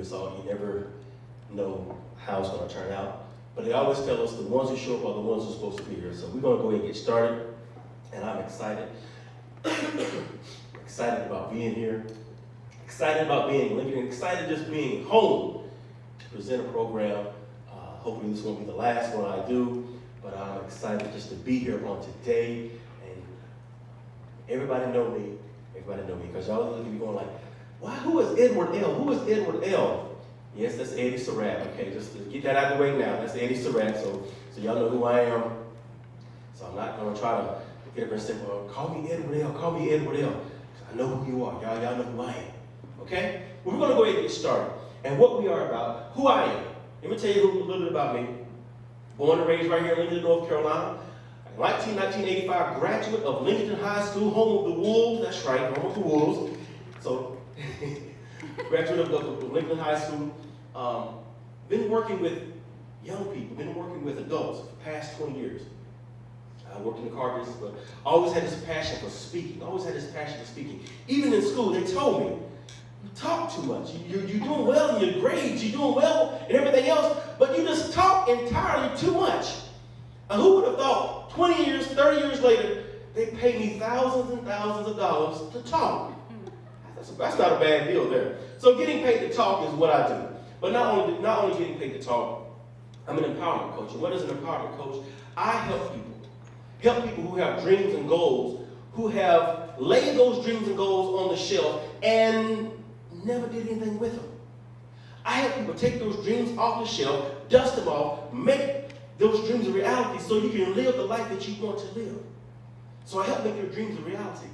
this all. You never know how it's going to turn out. But they always tell us the ones who show up are the ones who are supposed to be here. So we're going to go ahead and get started. And I'm excited. Excited about being here. Excited about being Lincoln. Excited just being home to present a program. Hopefully this won't be the last one I do. But I'm excited just to be here on today. And everybody know me. Everybody know me. Because y'all look at me going like, why? Who is Edward L? Who is Edward L? Yes, that's Eddie Surratt. Okay, just to get that out of the way now. That's Eddie Surratt. So y'all know who I am. So I'm not going to try to get up and say, well, call me Edward L. Call me Edward L. I know who you are. Y'all know who I am. Okay? Well, we're going to go ahead and get started. And what we are about, who I am. Let me tell you a little bit about me. Born and raised right here in Lincoln, North Carolina. 1985 graduate of Lincoln High School, home of the Wolves. That's right, home of the Wolves. So, graduate of Lincoln High School. Been working with young people, been working with adults for the past 20 years. I worked in the car business, but always had this passion for speaking. Always had this passion for speaking. Even in school, they told me, you talk too much. You're doing well in your grades. You're doing well in everything else, but you just talk entirely too much. And who would have thought 20 years, 30 years later, they pay me thousands and thousands of dollars to talk. That's not a bad deal there. So getting paid to talk is what I do. But not only getting paid to talk, I'm an empowerment coach. And what is an empowerment coach? I help people who have dreams and goals, who have laid those dreams and goals on the shelf and never did anything with them. I help people take those dreams off the shelf, dust them off, make those dreams a reality so you can live the life that you want to live. So I help make your dreams a reality.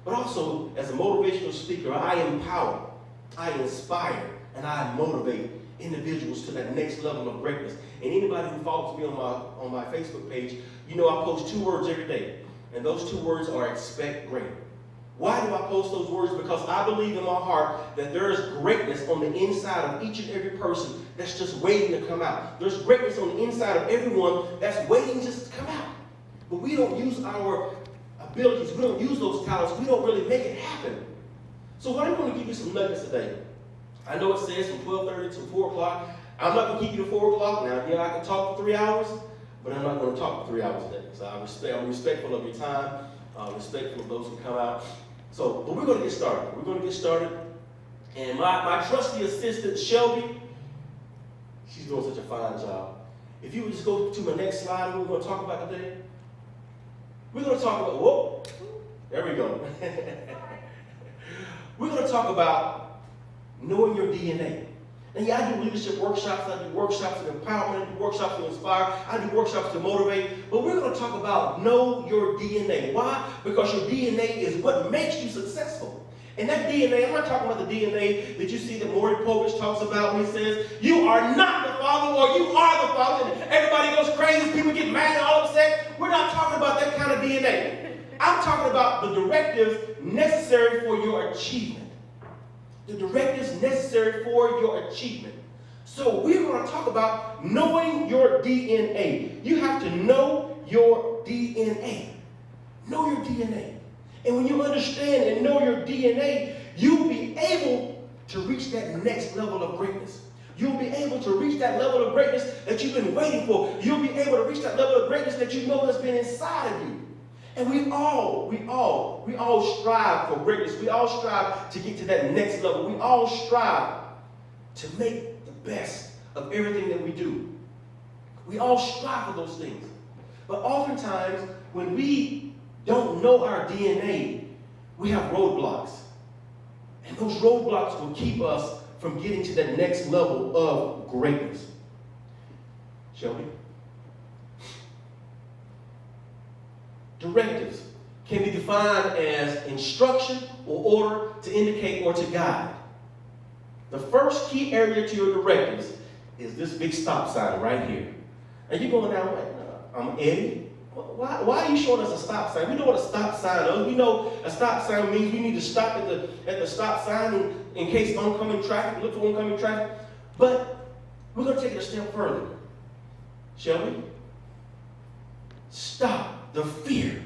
But also, as a motivational speaker, I empower, I inspire, and I motivate individuals to that next level of greatness. And anybody who follows me on my Facebook page, you know I post 2 words every day. And those 2 words are expect greater. Why do I post those words? Because I believe in my heart that there is greatness on the inside of each and every person that's just waiting to come out. There's greatness on the inside of everyone that's waiting just to come out. But we don't use our abilities, we don't use those talents, we don't really make it happen. So what I'm going to give you some nuggets today. I know it says from 12:30 to 4 o'clock. I'm not going to keep you to 4 o'clock. Now, yeah, I can talk for 3 hours, but I'm not going to talk for 3 hours a day. So I'm respectful of your time, respectful of those who come out. So, but we're going to get started. We're going to get started. And my trusty assistant, Shelby, she's doing such a fine job. If you would just go to my next slide, what we're going to talk about today. We're going to talk about, whoa, there we go. We're going to talk about knowing your DNA. And yeah, I do leadership workshops, I do workshops of empowerment, I do workshops to inspire, I do workshops to motivate, but we're going to talk about know your DNA. Why? Because your DNA is what makes you successful. And that DNA, I'm not talking about the DNA that you see that Maury Povich talks about when he says, you are not the father or you are the father. And everybody goes crazy, people get mad and all upset. We're not talking about that kind of DNA. I'm talking about the directives necessary for your achievement. The directives necessary for your achievement. So we're going to talk about knowing your DNA. You have to know your DNA. Know your DNA. And when you understand and know your DNA, you'll be able to reach that next level of greatness. You'll be able to reach that level of greatness that you've been waiting for. You'll be able to reach that level of greatness that you know has been inside of you. And we all strive for greatness. We all strive to get to that next level. We all strive to make the best of everything that we do. We all strive for those things. But oftentimes, when we don't know our DNA, we have roadblocks. And those roadblocks will keep us from getting to that next level of greatness. Shelby? Directives can be defined as instruction or order to indicate or to guide. The first key area to your directives is this big stop sign right here. And you're going down, I'm Eddie. Why are you showing us a stop sign? We know what a stop sign is. We know a stop sign means you need to stop at the stop sign in case oncoming traffic, look for oncoming traffic. But we're going to take it a step further. Shall we? Stop the fear.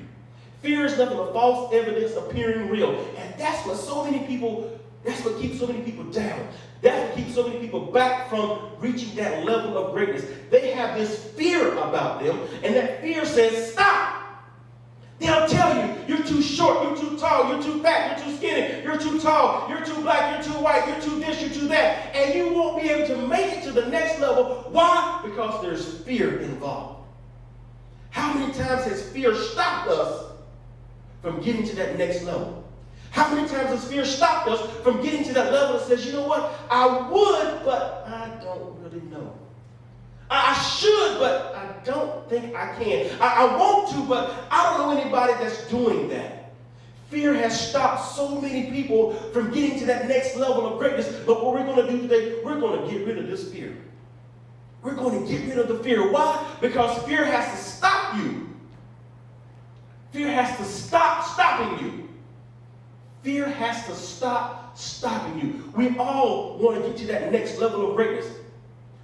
Fear is nothing but false evidence appearing real. And that's what keeps so many people down. That's what keep so many people back from reaching that level of greatness. They have this fear about them, and that fear says, stop. They'll tell you, you're too short, you're too tall, you're too fat, you're too skinny, you're too tall, you're too black, you're too white, you're too this, you're too that. And you won't be able to make it to the next level. Why? Because there's fear involved. How many times has fear stopped us from getting to that next level? How many times has fear stopped us from getting to that level that says, you know what, I would, but I don't really know. I should, but I don't think I can. I want to, but I don't know anybody that's doing that. Fear has stopped so many people from getting to that next level of greatness. But what we're going to do today, we're going to get rid of this fear. We're going to get rid of the fear. Why? Because fear has to stop you. Fear has to stop stopping you. Fear has to stop stopping you. We all want to get to that next level of greatness.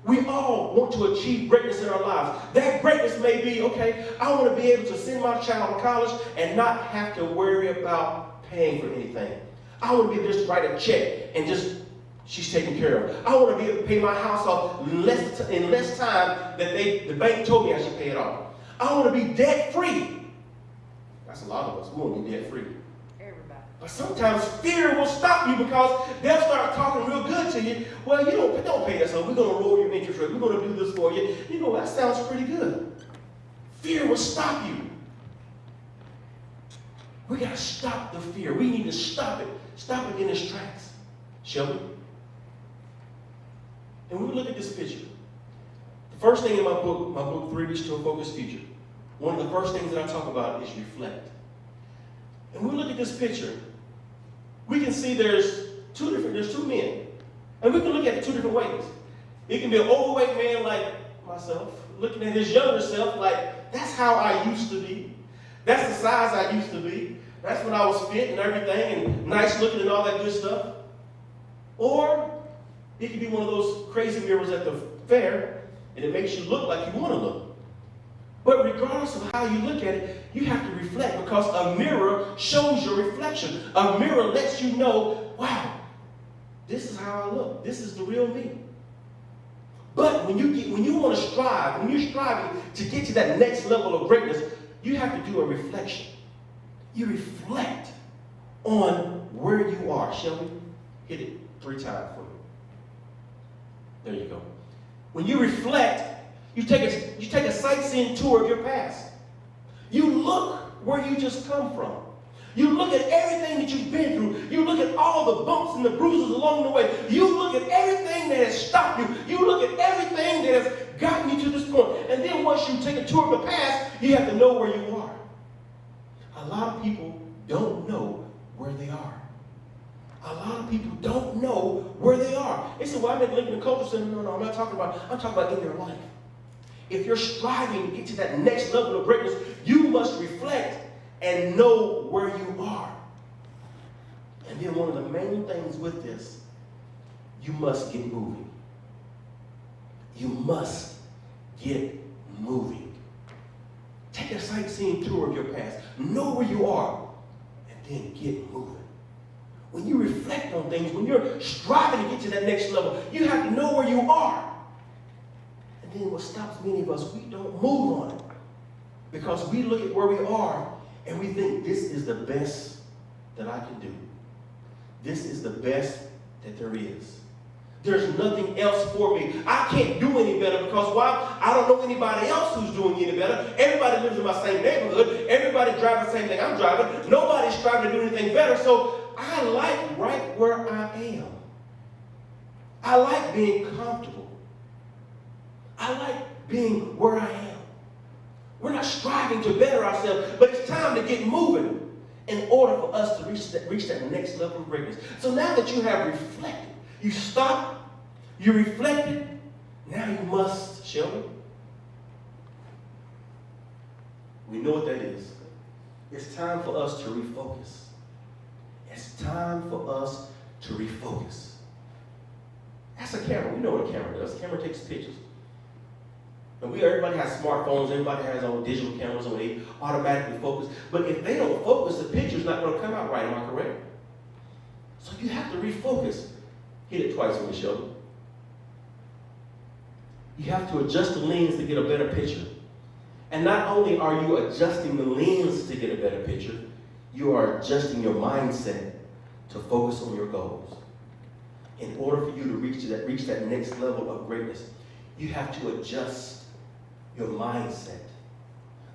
We all want to achieve greatness in our lives. That greatness may be, okay, I want to be able to send my child to college and not have to worry about paying for anything. I want to be able to just write a check and just, she's taken care of. I want to be able to pay my house off in less time that the bank told me I should pay it off. I want to be debt-free. That's a lot of us. We want to be debt-free. But sometimes fear will stop you because they'll start talking real good to you. Well, you don't pay us off. We're going to lower your interest rate. We're going to do this for you. You know, that sounds pretty good. Fear will stop you. We got to stop the fear. We need to stop it. Stop it in its tracks. Shall we? And when we look at this picture, the first thing in my book 3 Reach to a Focused Future, one of the first things that I talk about is reflect. And when we look at this picture, we can see there's two men. And we can look at it two different ways. It can be an overweight man like myself, looking at his younger self like, that's how I used to be. That's the size I used to be. That's when I was fit and everything and nice looking and all that good stuff. Or it could be one of those crazy mirrors at the fair and it makes you look like you want to look. But regardless of how you look at it, you have to reflect because a mirror shows your reflection. A mirror lets you know, wow, this is how I look. This is the real me. But when you want to strive, when you're striving to get to that next level of greatness, you have to do a reflection. You reflect on where you are. Shall we? Hit it 3 times for me. There you go. When you reflect, you take a sightseeing tour of your past. You look where you just come from. You look at everything that you've been through. You look at all the bumps and the bruises along the way. You look at everything that has stopped you. You look at everything that has gotten you to this point. And then once you take a tour of the past, you have to know where you are. A lot of people don't know where they are. A lot of people don't know where they are. They say, well, I'm at Lincoln Culture Center. No, I'm talking about in their life. If you're striving to get to that next level of greatness, you must reflect and know where you are. And then one of the main things with this, you must get moving. You must get moving. Take a sightseeing tour of your past. Know where you are, and then get moving. When you reflect on things, when you're striving to get to that next level, you have to know where you are. And then what stops many of us, we don't move on it. Because we look at where we are, and we think this is the best that I can do. This is the best that there is. There's nothing else for me. I can't do any better because why? I don't know anybody else who's doing any better. Everybody lives in my same neighborhood. Everybody drives the same thing I'm driving. Nobody's striving to do anything better. So I like right where I am. I like being comfortable. I like being where I am. We're not striving to better ourselves, but it's time to get moving in order for us to reach that next level of greatness. So now that you have reflected, you stopped, you reflected, now you must, shall we? We know what that is. It's time for us to refocus. It's time for us to refocus. That's a camera. We know what a camera does. A camera takes pictures. And everybody has smartphones, everybody has all digital cameras, and they automatically focus. But if they don't focus, the picture's not going to come out right. Am I correct? So you have to refocus. Hit it twice, Michelle. You have to adjust the lens to get a better picture. And not only are you adjusting the lens to get a better picture, you are adjusting your mindset to focus on your goals. In order for you to reach that next level of greatness, you have to adjust your mindset.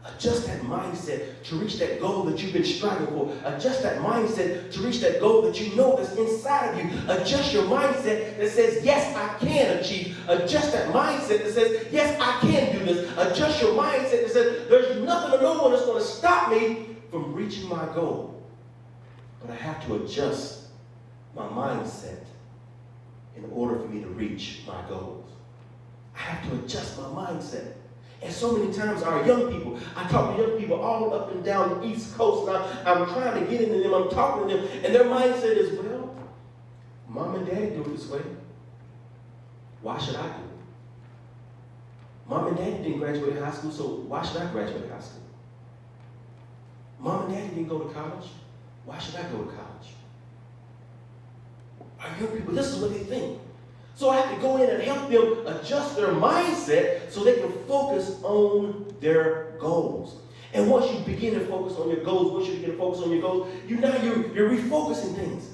Adjust that mindset to reach that goal that you've been striving for. Adjust that mindset to reach that goal that you know that's inside of you. Adjust your mindset that says, yes, I can achieve. Adjust that mindset that says, yes, I can do this. Adjust your mindset that says, there's nothing or no one that's going to stop me from reaching my goal. But I have to adjust my mindset in order for me to reach my goals. I have to adjust my mindset. And so many times our young people, I talk to young people all up and down the East Coast, and I'm trying to get into them, I'm talking to them, and their mindset is, well, mom and dad do it this way. Why should I do it? Mom and daddy didn't graduate high school, so why should I graduate high school? Mom and daddy didn't go to college. Why should I go to college? Our young people, this is what they think. So I have to go in and help them adjust their mindset so they can focus on their goals. And once you begin to focus on your goals, you're refocusing things.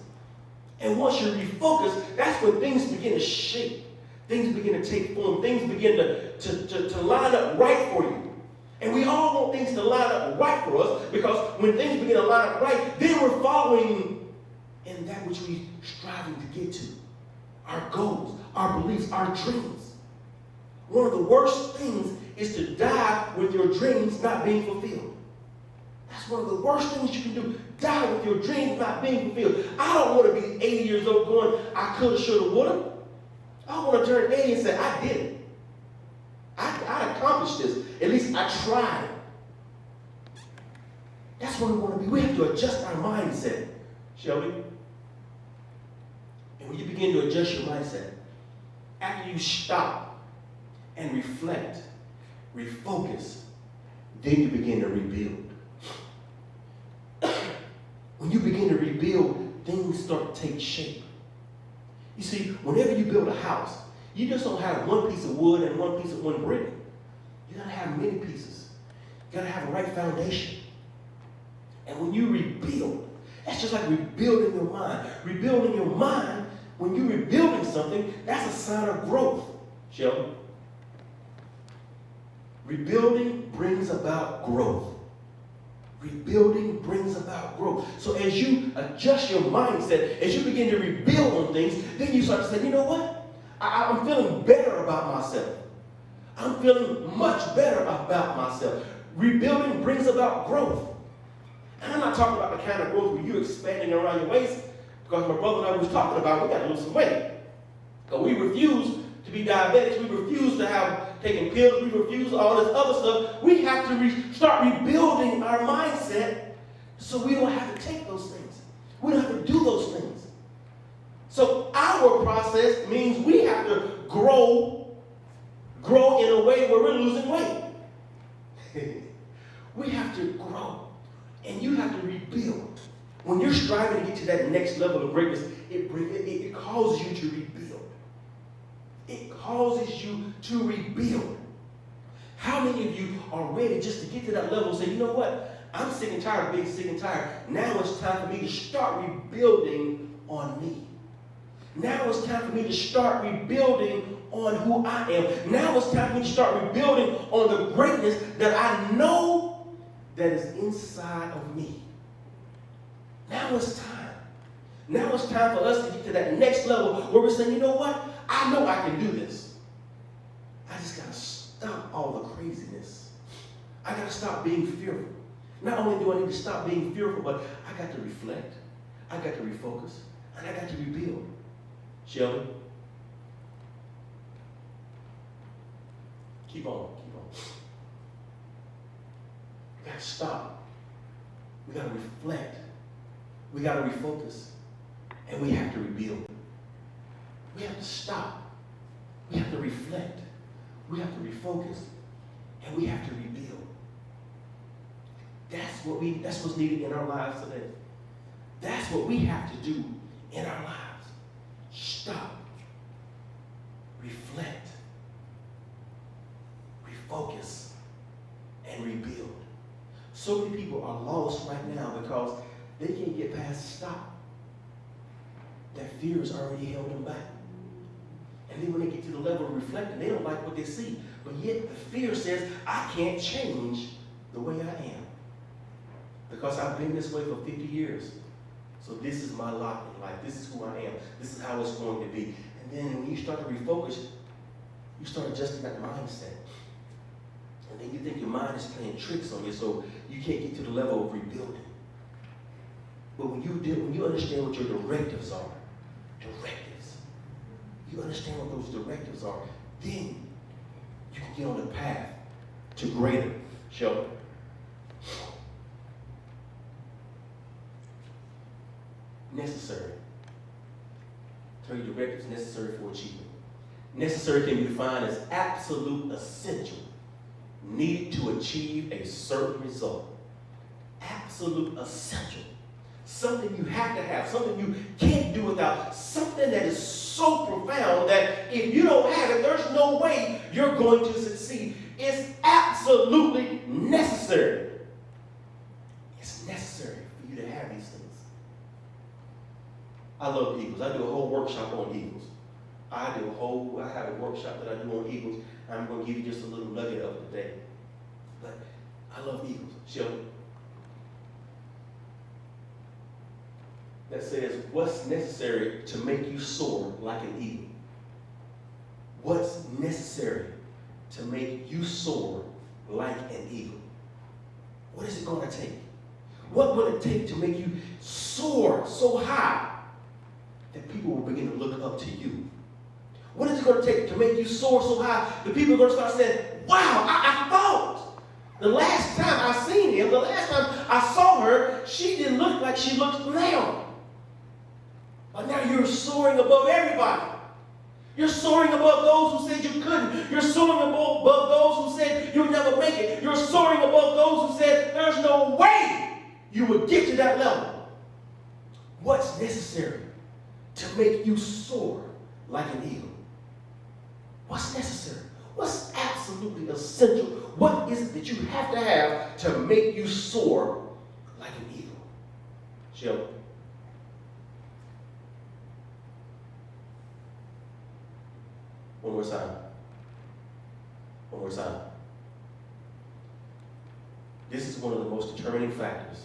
And once you refocus, that's when things begin to shape. Things begin to take form. Things begin to line up right for you. And we all want things to line up right for us, because when things begin to line up right, then we're following in that which we're striving to get to. Our goals, our beliefs, our dreams. One of the worst things is to die with your dreams not being fulfilled. That's one of the worst things you can do. Die with your dreams not being fulfilled. I don't want to be 80 years old going, I coulda, shoulda, woulda. I want to turn 80 and say, I did it. I accomplished this. At least I tried. That's what we want to be. We have to adjust our mindset, shall we? And when you begin to adjust your mindset, after you stop and reflect, refocus, then you begin to rebuild. When you begin to rebuild, things start to take shape. You see, whenever you build a house, you just don't have one piece of wood and one piece of one brick. You gotta have many pieces. You gotta have a right foundation. And when you rebuild, that's just like rebuilding your mind. Rebuilding your mind, when you're rebuilding something, that's a sign of growth, Sheldon. Rebuilding brings about growth. Rebuilding brings about growth. So as you adjust your mindset, as you begin to rebuild on things, then you start to say, you know what? I'm feeling better about myself. I'm feeling much better about myself. Rebuilding brings about growth. And I'm not talking about the kind of growth where you're expanding around your waist, because my brother and I was talking about, we got to lose some weight. Because we refuse to be diabetics. We refuse to have taken pills. We refuse all this other stuff. We have to start rebuilding our mindset so we don't have to take those things. We don't have to do those things. So our process means we have to grow in a way where we're losing weight. We have to grow. And you have to rebuild. When you're striving to get to that next level of greatness, it causes you to rebuild. It causes you to rebuild. How many of you are ready just to get to that level and say, you know what? I'm sick and tired of being sick and tired. Now it's time for me to start rebuilding on me. Now it's time for me to start rebuilding on who I am. Now it's time for me to start rebuilding on the greatness that I know that is inside of me. Now it's time. Now it's time for us to get to that next level where we're saying, you know what? I know I can do this. I just got to stop all the craziness. I got to stop being fearful. Not only do I need to stop being fearful, but I got to reflect. I got to refocus. And I got to rebuild. Sheldon? Keep on. We got to stop. We got to reflect. We got to refocus. And we have to rebuild. We have to stop. We have to reflect. We have to refocus. And we have to rebuild. That's what's needed in our lives today. That's what we have to do in our lives. Stop. Reflect. refocus and rebuild. So many people are lost right now because they can't get past stop. That fear has already held them back. And then when they get to the level of reflecting, they don't like what they see. But yet the fear says, I can't change the way I am. Because I've been this way for 50 years. So this is my lot in life. This is who I am. This is how it's going to be. And then when you start to refocus, you start adjusting that mindset. And then you think your mind is playing tricks on you, so you can't get to the level of rebuilding. But when you understand what your directives are, you understand what those directives are, then you can get on the path to greater. Shelby. Necessary. Tell your directives necessary for achievement. Necessary can be defined as absolute essential, needed to achieve a certain result. Absolute essential. Something you have to have, something you can't do without, something that is so profound that if you don't have it, there's no way you're going to succeed. It's absolutely necessary. It's necessary for you to have these things. I love eagles. I do a whole workshop on eagles. I have a workshop that I do on eagles. I'm going to give you just a little nugget of it today. But I love eagles. Shelby. That says, what's necessary to make you soar like an eagle? What's necessary to make you soar like an eagle? What is it going to take? What will it take to make you soar so high that people will begin to look up to you? What is it going to take to make you soar so high that people are going to start saying, wow, I thought the last time I seen him, the last time I saw her, she didn't look like she looks now. But now you're soaring above everybody. You're soaring above those who said you couldn't. You're soaring above those who said you'll never make it. You're soaring above those who said there's no way you would get to that level. What's necessary to make you soar like an eagle? What's necessary? What's absolutely essential? What is it that you have to make you soar like an eagle? Shelby. One more time. One more time. This is one of the most determining factors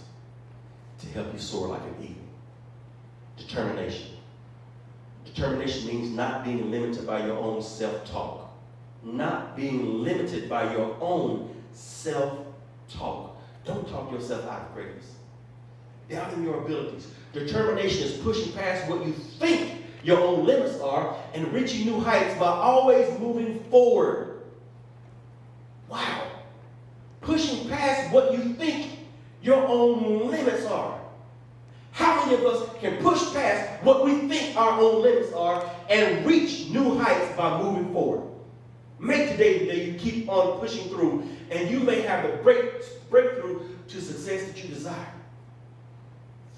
to help you soar like an eagle. Determination. Determination means not being limited by your own self-talk. Not being limited by your own self-talk. Don't talk yourself out of greatness. Doubting your abilities. Determination is pushing past what you think your own limits are and reaching new heights by always moving forward. Wow. Pushing past what you think your own limits are. How many of us can push past what we think our own limits are and reach new heights by moving forward? Make today the day you keep on pushing through, and you may have the breakthrough to success that you desire.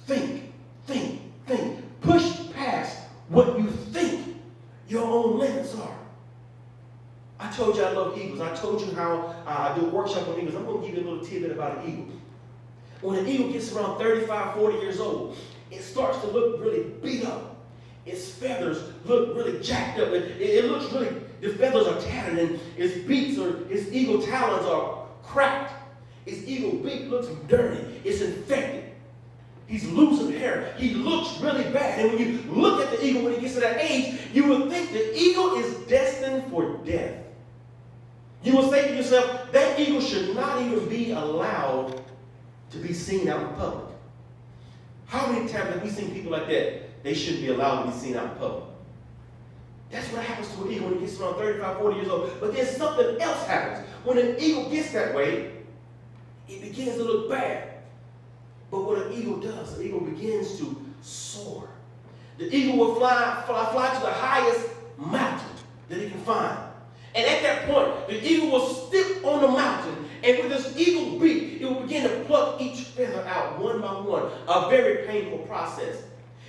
Think. Push past what you think your own limits are. I told you I love eagles. I told you how I do a workshop on eagles. I'm going to give you a little tidbit about an eagle. When an eagle gets around 35, 40 years old, it starts to look really beat up. Its feathers look really jacked up. It looks really, the feathers are tattered, and its eagle talons are cracked. Its eagle beak looks dirty. It's infected. He's losing hair. He looks really bad. And when you look at the eagle when he gets to that age, you will think the eagle is destined for death. You will say to yourself, that eagle should not even be allowed to be seen out in public. How many times have we seen people like that? They shouldn't be allowed to be seen out in public. That's what happens to an eagle when he gets around 35, 40 years old. But then something else happens. When an eagle gets that way, it begins to look bad. But what an eagle does, an eagle begins to soar. The eagle will fly to the highest mountain that it can find. And at that point, the eagle will step on the mountain, and with this eagle beak, it will begin to pluck each feather out one by one, a very painful process.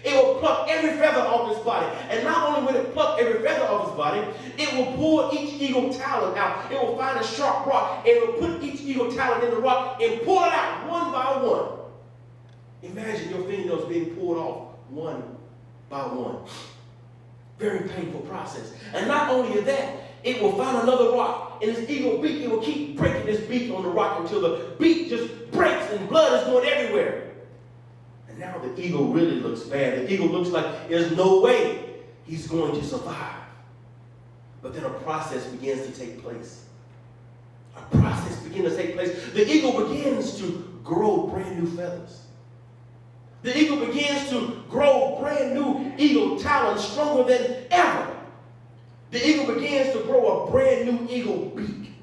It will pluck every feather off his body. And not only will it pluck every feather off his body, it will pull each eagle talon out. It will find a sharp rock, and it will put each eagle talon in the rock and pull it out one by one. Imagine your fingernails being pulled off one by one. Very painful process. And not only that, it will find another rock, and its eagle beak, it will keep breaking this beak on the rock until the beak just breaks and blood is going everywhere. And now the eagle really looks bad. The eagle looks like there's no way he's going to survive. But then a process begins to take place. A process begins to take place. The eagle begins to grow brand new feathers. The eagle begins to grow brand new eagle talons stronger than ever. The eagle begins to grow a brand new eagle beak.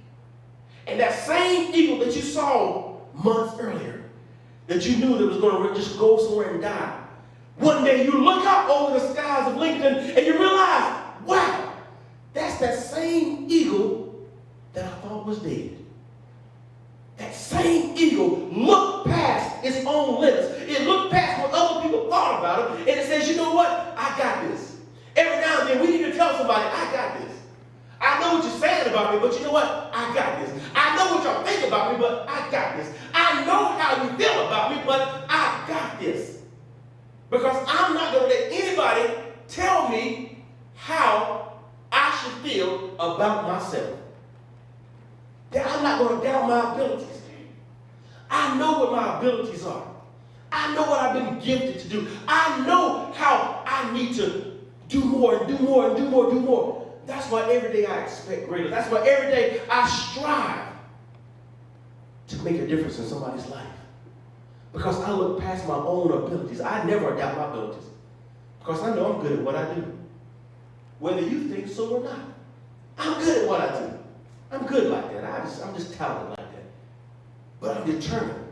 And that same eagle that you saw months earlier, that you knew that was going to just go somewhere and die, one day you look up over the skies of Lincoln and you realize, wow, that's that same eagle that I thought was dead. That same eagle looked past its own limits. It looked past what other people thought about it, and it says, you know what? I got this. Every now and then we need to tell somebody, I got this. I know what you're saying about me, but you know what? I got this. I know what y'all think about me, but I got this. I know how you feel about me, but I got this. Because I'm not going to let anybody tell me how I should feel about myself. That I'm not going to doubt my abilities. I know what my abilities are. I know what I've been gifted to do. I know how I need to do more and do more and do more and do more. That's why every day I expect greater. That's why every day I strive to make a difference in somebody's life. Because I look past my own abilities. I never doubt my abilities. Because I know I'm good at what I do. Whether you think so or not. I'm good at what I do. I'm good like that. I'm just talented like that. But I'm determined.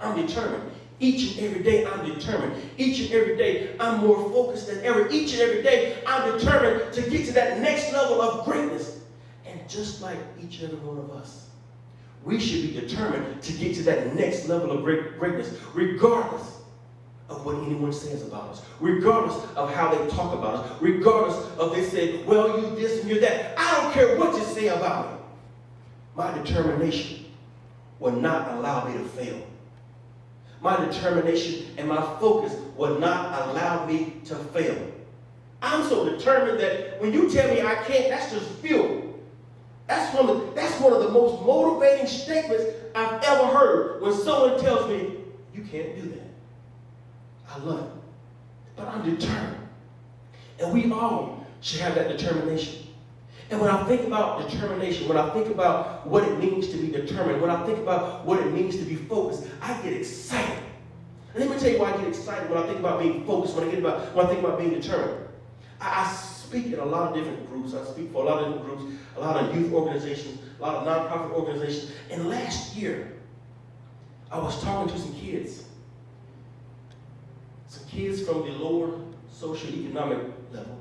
I'm determined. Each and every day I'm determined. Each and every day I'm more focused than ever. Each and every day I'm determined to get to that next level of greatness. And just like each and every one of us, we should be determined to get to that next level of greatness, regardless of what anyone says about us, regardless of how they talk about us, regardless of they say, well, you this and you're that. I don't care what you say about me. My determination will not allow me to fail. My determination and my focus will not allow me to fail. I'm so determined that when you tell me I can't, that's just fuel. That's one of the most motivating statements I've ever heard when someone tells me, you can't do that. I love it. But I'm determined. And we all should have that determination. And when I think about determination, when I think about what it means to be determined, when I think about what it means to be focused, I get excited. And let me tell you why I get excited when I think about being focused, when I think about being determined. I speak in a lot of different groups. I speak for a lot of different groups, a lot of youth organizations, a lot of nonprofit organizations. And last year, I was talking to some kids. Some kids from the lower socioeconomic level.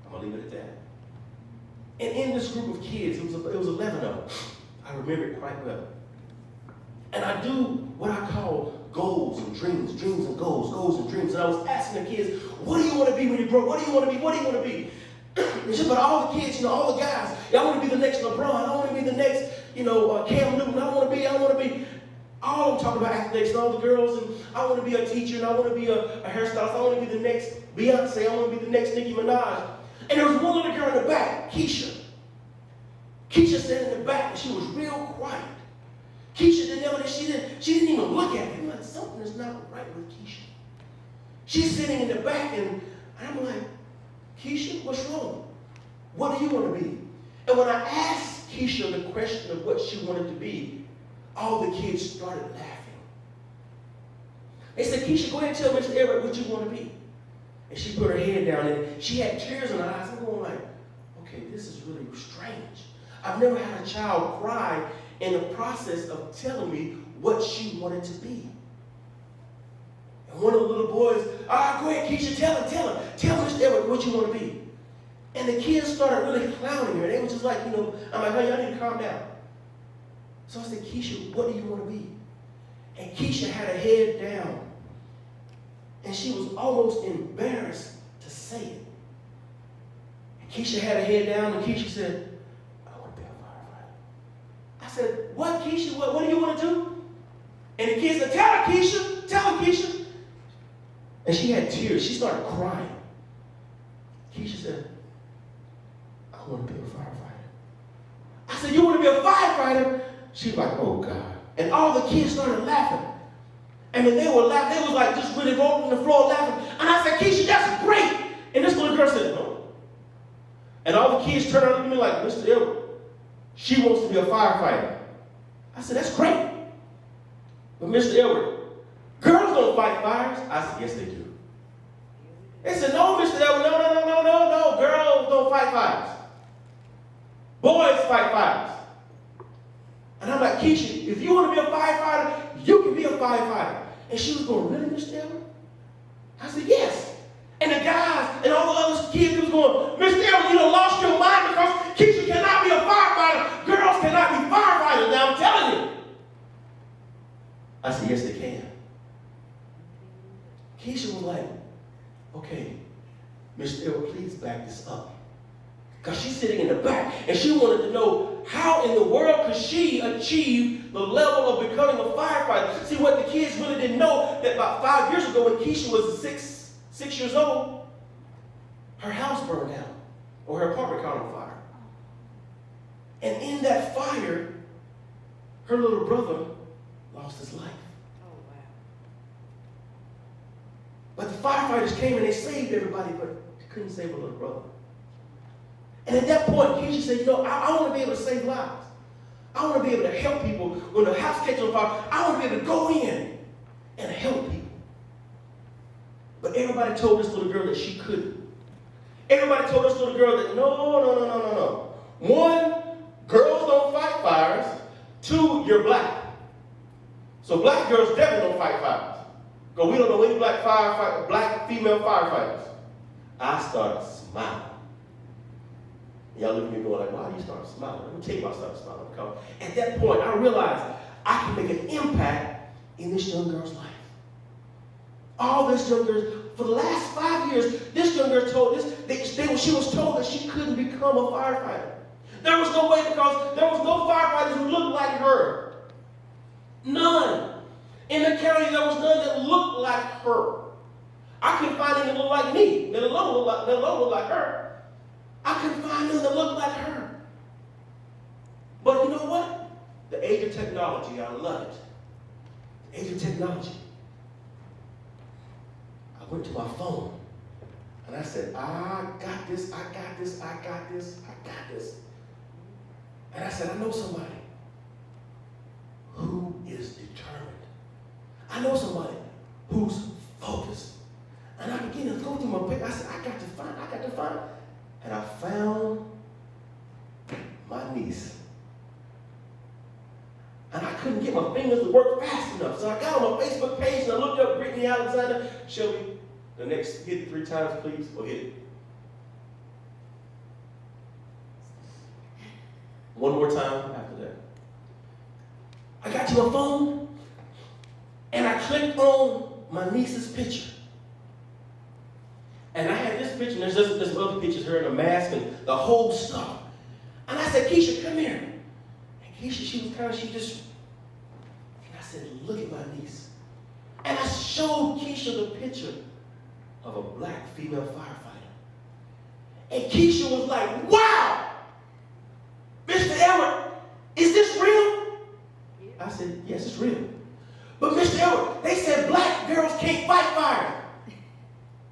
I'm going to leave it at that. And in this group of kids, it was 11 of them. I remember it quite well. And I do what I call goals and dreams and goals and dreams. And I was asking the kids, what do you want to be when you grow up? What do you want to be? What do you want to be? But all the kids, all the guys, I want to be the next LeBron. I want to be the next, Cam Newton. I want to be. All I'm talking about athletes and all the girls, and I want to be a teacher, and I want to be a hairstylist. I want to be the next Beyonce. I want to be the next Nicki Minaj. And there was one little girl in the back, Keisha. Keisha sat in the back, and she was real quiet. Keisha she didn't even look at me. I'm like, something is not right with Keisha. She's sitting in the back, and I'm like, Keisha, what's wrong? What do you want to be? And when I asked Keisha the question of what she wanted to be, all the kids started laughing. They said, Keisha, go ahead and tell Mr. Everett what you want to be. And she put her head down, and she had tears in her eyes. I'm going like, okay, this is really strange. I've never had a child cry in the process of telling me what she wanted to be. And one of the little boys, go ahead, Keisha, tell him. Tell Mr. Everett what you want to be. And the kids started really clowning her. They were just like, I'm like, hey, y'all need to calm down. So I said, Keisha, what do you want to be? And Keisha had her head down. And she was almost embarrassed to say it. And Keisha had her head down, and Keisha said, I want to be a firefighter. I said, what, Keisha? What do you want to do? And the kid said, tell her, Keisha. Tell her, Keisha. And she had tears. She started crying. Keisha said, I want to be a firefighter. I said, you want to be a firefighter? She was like, oh, God. And all the kids started laughing. And when they were laughing, they was like just really rolling on the floor laughing. And I said, Keisha, that's great. And this little girl said, no. And all the kids turned around at me like, Mr. Edward, she wants to be a firefighter. I said, that's great. But Mr. Edward, girls don't fight fires. I said, yes, they do. They said, no, Mr. Edward, no. Girls don't fight fires. Boys fight fires. And I'm like, Keisha, if you want to be a firefighter, you can be a firefighter. And she was going, really, Mr. Edward? I said, yes. And the guys and all the other kids was going, Mr. Edward, you done lost your mind because Keisha cannot be a firefighter. Girls cannot be firefighters. Now I'm telling you. I said, yes, they can. Keisha was like, okay, Mr. Edward, please back this up. Because she's sitting in the back, and she wanted to know how in the world could she achieve the level of becoming a firefighter. See, what the kids really didn't know, that about 5 years ago when Keisha was six years old, her house burned down, or her apartment caught on fire. And in that fire, her little brother lost his life. Oh, wow. But the firefighters came and they saved everybody, but they couldn't save her little brother. And at that point, Keisha said, you know, I want to be able to save lives. I want to be able to help people when the house catches on fire. I want to be able to go in and help people. But everybody told this little girl that she couldn't. Everybody told this little girl that no. One, girls don't fight fires. Two, you're black. So black girls definitely don't fight fires. Because we don't know any black female firefighters. I started smiling. Y'all look at me going like, why do you start smiling? Let me tell you why I started smiling. Because at that point, I realized I can make an impact in this young girl's life. All this young girl, for the last 5 years, this young girl told she was told that she couldn't become a firefighter. There was no way because there was no firefighters who looked like her. None. In the county, there was none that looked like her. I couldn't find any that looked like me, let alone look like her. I couldn't find none that looked like her. But you know what? The age of technology, I love it. The age of technology. I went to my phone and I said, I got this. And I said, I know somebody who is determined. I know somebody who's focused. And I began to go through my paper. I said, I got to find. And I found my niece. And I couldn't get my fingers to work fast enough. So I got on my Facebook page and I looked up Brittany Alexander. Shelby, the next, hit it 3 times, please, or hit it. One more time after that. I got to my phone and I clicked on my niece's picture. And I had this picture, and there's other pictures, her in a mask and the whole stuff. And I said, Keisha, come here. And Keisha, and I said, look at my niece. And I showed Keisha the picture of a black female firefighter. And Keisha was like, wow, Mr. Edward, is this real? I said, yes, it's real. But Mr. Edward, they said black girls can't fight fire.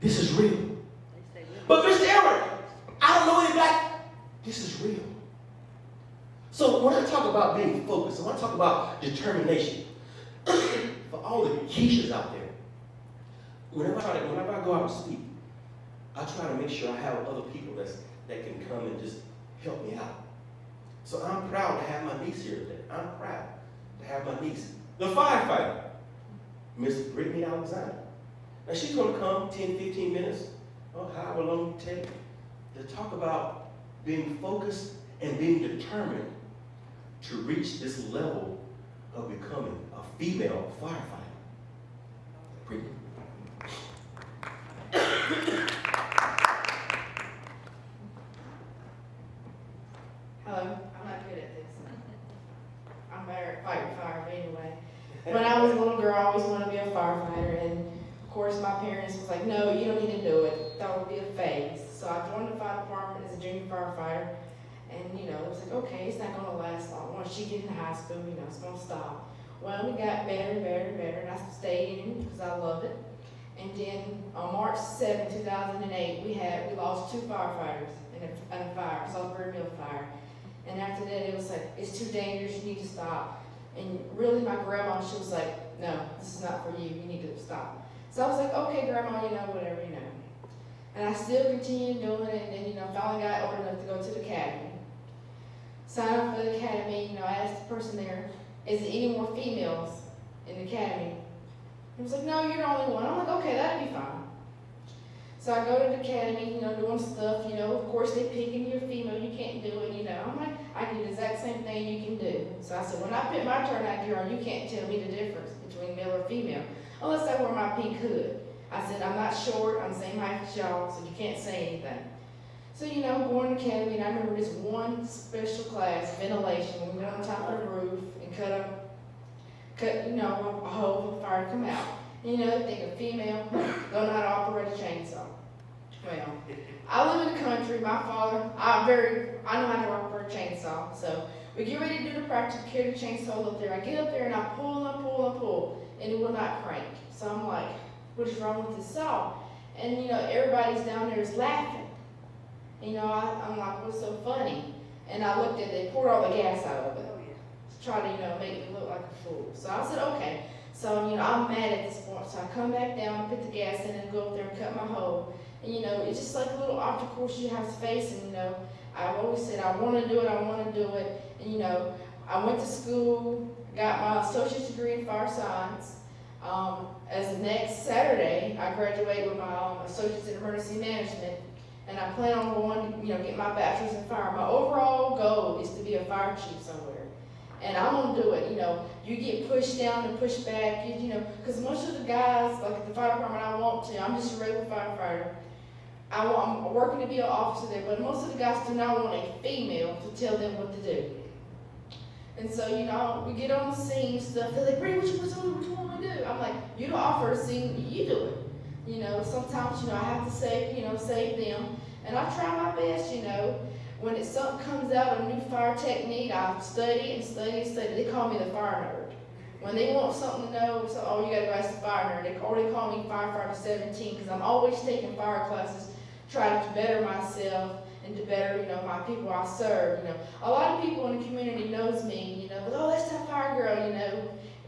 This is real. But Mr. Edward, I don't know any black. This is real. So when I talk about being focused, when I talk about determination, for all the Keishas out there, whenever I go out and speak, I try to make sure I have other people that can come and just help me out. So I'm proud to have my niece here today. I'm proud to have my niece, the firefighter, Miss Brittany Alexander. Now she's going to come 10, 15 minutes, or however long it takes, to talk about being focused and being determined to reach this level of becoming a female firefighter. Brittany. Hello, I'm not good at this. I'm better at fighting fire, but anyway. When I was a little girl, I always wanted to be a firefighter, and of course my parents was like, no, you don't need to do it. That would be a phase. So I joined the fire department as a junior firefighter, and it was like, okay, it's not gonna last long. Once you get into high school, it's gonna stop. Well, we got better and better and better, and I stayed in because I love it. And then on March 7, 2008, we lost 2 firefighters in a fire, Salisbury Mill fire. And after that, it was like, it's too dangerous, you need to stop. And really, my grandma, she was like, no, this is not for you, you need to stop. So I was like, okay, grandma, whatever. And I still continued doing it, and then, finally got old enough to go to the academy. Signed up for the academy, I asked the person there, is there any more females in the academy? He was like, no, you're the only one. I'm like, okay, that'd be fine. So I go to the academy, doing stuff, of course they picking you're female, you can't do it, I'm like, I can do the exact same thing you can do. So I said, when I pick my turn out here on, you can't tell me the difference between male or female, unless I wear my pink hood. I said, I'm not short, I'm the same height as y'all, so you can't say anything. So, I'm going to the academy, and I remember this one special class, ventilation, when we went on top of the roof and cut a hole for the fire to come out. And think a female don't know how to operate a chainsaw. Well, I live in the country, my father, I know how to operate a chainsaw. So we get ready to do the practice, carry the chainsaw up there. I get up there and I pull and pull and pull, and it will not crank. So I'm like, what is wrong with this saw? And everybody's down there is laughing. I'm like, what's so funny? And I looked at it, they poured all the gas out of it. To try to, make me look like a fool. So I said, okay. So, I'm mad at this point. So I come back down, put the gas in, and go up there and cut my hole. And, it's just like a little obstacle course you have to face. And, I've always said, I want to do it, And, I went to school, got my associate's degree in fire science. As the next Saturday, I graduated with my associate's in emergency management. And I plan on going to, get my bachelor's in fire. My overall goal is to be a fire chief somewhere. And I'm gonna do it, you get pushed down and pushed back, because most of the guys, like at the fire department I'm just a regular firefighter. I'm working to be an officer there, but most of the guys do not want a female to tell them what to do. And so, we get on the scene stuff, they're like, Brittany, what you want me to do? I'm like, you don't offer a scene, you do it. Sometimes, I have to save them. And I try my best, when something comes out, a new fire technique, I study and study and study. They call me the fire nerd. When they want something to know, you gotta go ask the fire nerd. They already call me Firefighter 17 because I'm always taking fire classes, trying to better myself and to better, my people I serve. A lot of people in the community knows me, oh, that's that fire girl,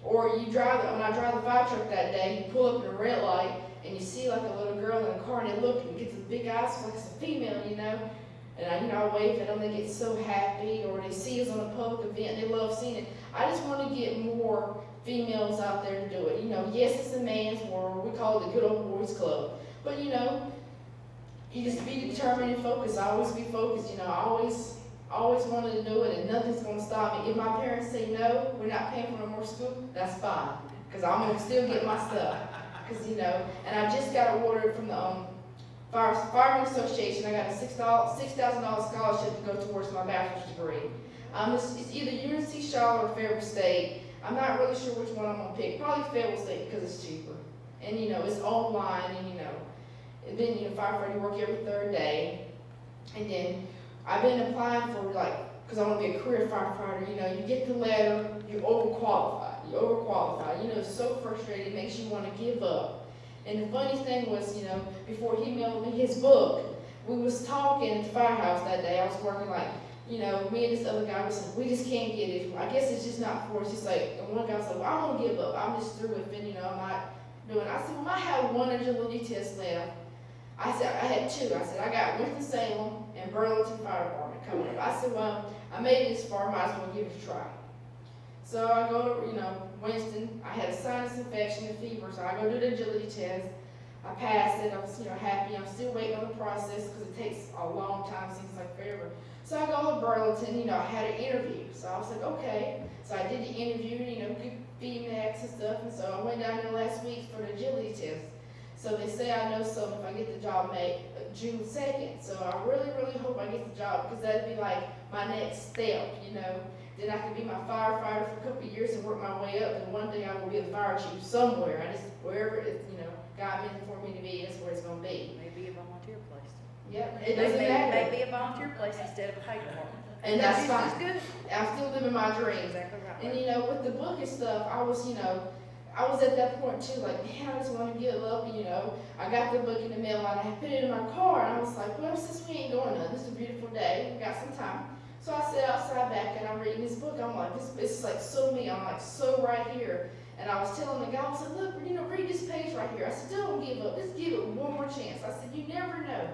Or when I drive the fire truck that day, you pull up in a red light and you see like a little girl in a car and they look and you get the big eyes like it's a female, And I wave at them, they get so happy, or they see us on a public event, they love seeing it. I just want to get more females out there to do it. Yes, it's a man's world, we call it the good old boys club. But you just be determined and focused. I always be focused, I always wanted to do it, and nothing's going to stop me. If my parents say no, we're not paying for no more school, that's fine, because I'm going to still get my stuff. Because, and I just got awarded from the Fireman Association. I got a $6,000 scholarship to go towards my bachelor's degree. It's either UNC Charlotte or Fayetteville State. I'm not really sure which one I'm going to pick. Probably Fayetteville State because it's cheaper. And, it's online, and, then, firefighter, you work every third day. And then I've been applying for, because I want to be a career firefighter, you get the letter, you're overqualified. It's so frustrating, it makes you want to give up. And the funny thing was, before he mailed me his book, we was talking at the firehouse that day. I was working me and this other guy was like, we just can't get it. I guess it's just not for us. It's like, and one guy was like, well, I'm gonna give up. I'm just through with it, I'm not doing it. I said, well, I have one agility test left. I said, I had 2. I said, I got Winston-Salem and Burlington Fire Department coming up. I said, well, I made it this far, might as well give it a try. So I go to, Winston. I had a sinus infection and fever, so I go do the agility test. I passed it. I was, happy. I'm still waiting on the process because it takes a long time, seems like forever. So I go to Burlington. I had an interview. So I was like, okay. So I did the interview, good feedbacks and stuff. And so I went down there last week for the agility test. So they say I know something if I get the job made June 2nd. So I really, really hope I get the job. job, because that'd be like my next step, you know. Then I could be my firefighter for a couple of years and work my way up, and one day I will be a fire chief somewhere. I just, wherever it's, you know, God meant for me to be, that's where it's gonna be. Maybe a volunteer place. Yep, it doesn't matter. Maybe a volunteer place instead of a paid department. And that's fine. good. I'm still living my dreams. Exactly right. And you know, with the book and stuff, I was, you know, I was at that point too, like, man, I just want to give up, you know. I got the book in the mail and I put it in my car, and I was like, well, since we ain't going none, this is a beautiful day, we got some time. So I sat outside back and I'm reading this book. I'm like, this is like so me. I'm like, so right here. And I was telling the guy, I said, look, you know, read this page right here. I said, don't give up. Just give it one more chance. I said, you never know.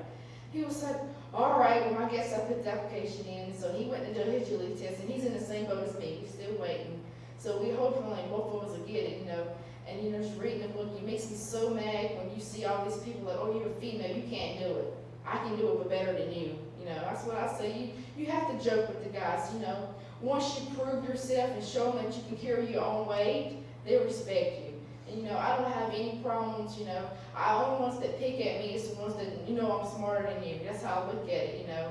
He was like, all right, well, I guess I put the application in. So he went to do his Julie test, and he's in the same boat as me. He's still waiting. So we hopefully both of us will get it, you know. And, you know, just reading the book, it makes me so mad when you see all these people like, oh, you're a female, you can't do it. I can do it, but better than you. You know, that's what I say. You have to joke with the guys, you know. Once you prove yourself and show them that you can carry your own weight, they respect you. And, you know, I don't have any problems, you know. I only ones that pick at me is the ones that, you know, I'm smarter than you. That's how I look at it, you know.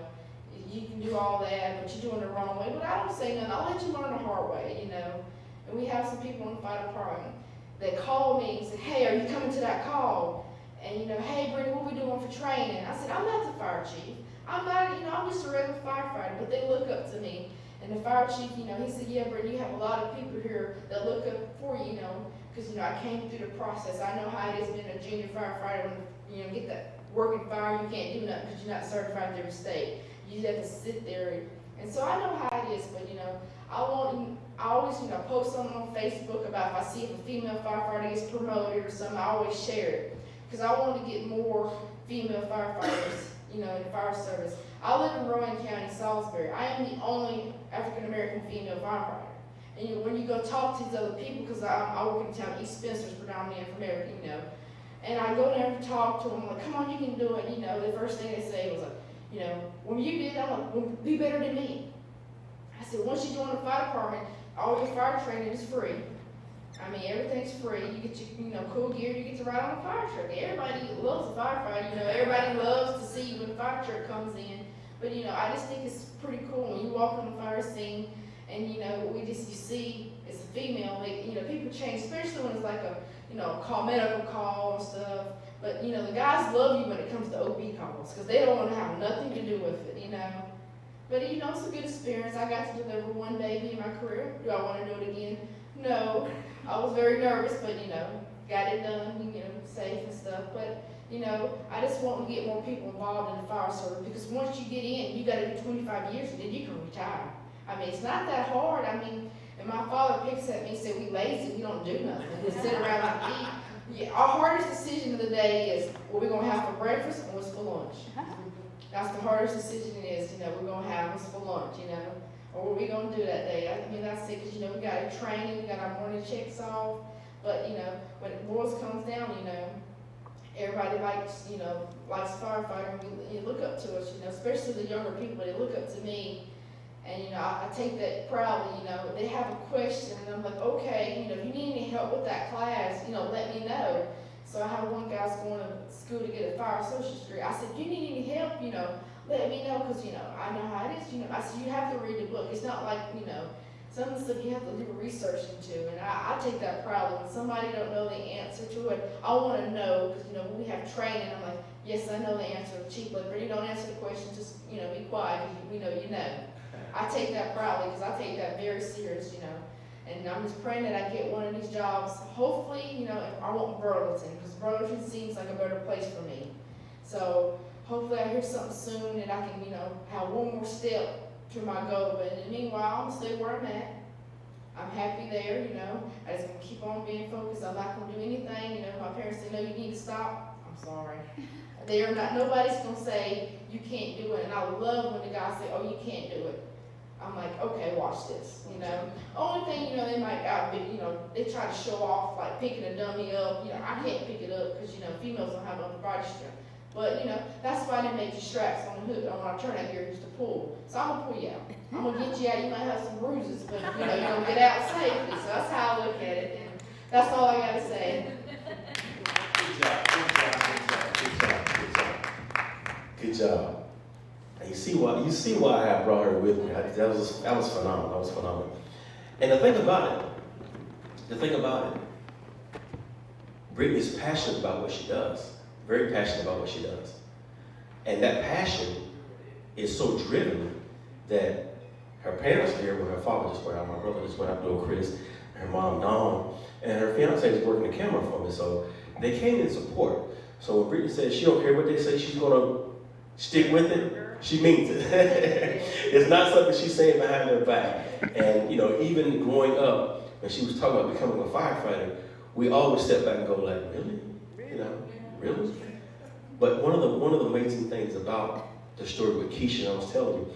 You can do all that, but you're doing it the wrong way. But I don't say nothing. I'll let you learn the hard way, you know. And we have some people in the fire department that call me and say, hey, are you coming to that call? And, you know, hey, Brittany, what we doing for training? I said, I'm not the fire chief. I'm not, you know, I'm just a regular firefighter, but they look up to me. And the fire chief, you know, he said, yeah, Brittany, you have a lot of people here that look up for you, you know, because, you know, I came through the process. I know how it is being a junior firefighter when, you know, get that working fire, you can't do nothing because you're not certified in every state. You just have to sit there. And so I know how it is, but, you know, I always, you know, post something on Facebook about if I see if a female firefighter gets promoted or something, I always share it. Because I want to get more female firefighters, you know, in the fire service. I live in Rowan County, Salisbury. I am the only African-American female firefighter. And you know, when you go talk to these other people, because I work in town, East Spencer's predominantly African-American, you know, and I go there and talk to them, like, come on, you can do it, you know, the first thing they say was like, you know, when you did, I'm like, well, be better than me. I said, once you join the fire department, all your fire training is free. I mean, everything's free. You get your, you know, cool gear. You get to ride on a fire truck. Everybody loves a firefighter. You know, everybody loves to see you when the fire truck comes in. But, you know, I just think it's pretty cool when you walk on the fire scene and, you know, you see it's a female. You know, people change, especially when it's like a, you know, medical call and stuff. But, you know, the guys love you when it comes to OB calls because they don't want to have nothing to do with it, you know. But, you know, it's a good experience. I got to deliver one baby in my career. Do I want to do it again? No. I was very nervous, but, you know, got it done, you know, safe and stuff. But, you know, I just want to get more people involved in the fire service because once you get in, you got to do 25 years and then you can retire. I mean, it's not that hard. I mean, and my father picks at me and said, we lazy, we don't do nothing. We sit around and eat. Yeah, our hardest decision of the day is what we're going to have for breakfast and what's for lunch. That's the hardest decision it is, you know, we're going to have what's for lunch, you know, or what we're going to do that day. I mean, that's it, because, you know, we got our training, we got our morning checks off, but, you know, when it boils comes down, you know, everybody likes, you know, likes firefighting. You look up to us, you know, especially the younger people, they look up to me, and, you know, I take that proudly, you know, they have a question, and I'm like, okay, you know, if you need any help with that class, you know, let me know. So I have one guy's going to school to get a fire associate's degree. I said, if you need any help, you know, let me know, because, you know, I know how it is, you know. I said, you have to read the book. It's not like, you know, some of the stuff you have to do research into, and I take that proudly. When somebody don't know the answer to it, I want to know, because, you know, when we have training, I'm like, yes, I know the answer. Chief, but you don't answer the question, just, you know, be quiet, because, you know, you know. I take that proudly, because I take that very serious, you know. And I'm just praying that I get one of these jobs. Hopefully, you know, I want Burlington, because Burlington seems like a better place for me. So hopefully I hear something soon that I can, you know, have one more step to my goal. But in the meanwhile, I'm gonna stay where I'm at. I'm happy there, you know. I just gonna keep on being focused. I'm not gonna do anything. You know, my parents say, no, you need to stop. I'm sorry. They are not. Nobody's gonna say you can't do it. And I love when the guys say, oh, you can't do it. I'm like, okay, watch this, you know. Only thing, you know, they might you know, they try to show off, like picking a dummy up. You know, I can't pick it up because, you know, females don't have upper body strength. But, you know, that's why they make you straps on the hook, on our turnout gear just to pull. So I'm going to pull you out. I'm going to get you out. You might have some bruises, but, you know, you're going to get out safely. So that's how I look at it. And that's all I got to say. Good job, good job, good job, good job, good job. Good job. And You see why I brought her with me. That was phenomenal. That was phenomenal. And the thing about it, Brittany's passionate about what she does. Very passionate about what she does. And that passion is so driven that her parents are here, when her father just went out, my brother just went out to know Chris, her mom Dawn, and her fiance is working the camera for me. So they came in support. So when Brittany says she don't care what they say, she's gonna stick with it, she means it. It's not something she's saying behind their back. And you know, even growing up, when she was talking about becoming a firefighter, we always step back and go like, really? You know, really? But one of the amazing things about the story with Keisha, I was telling you,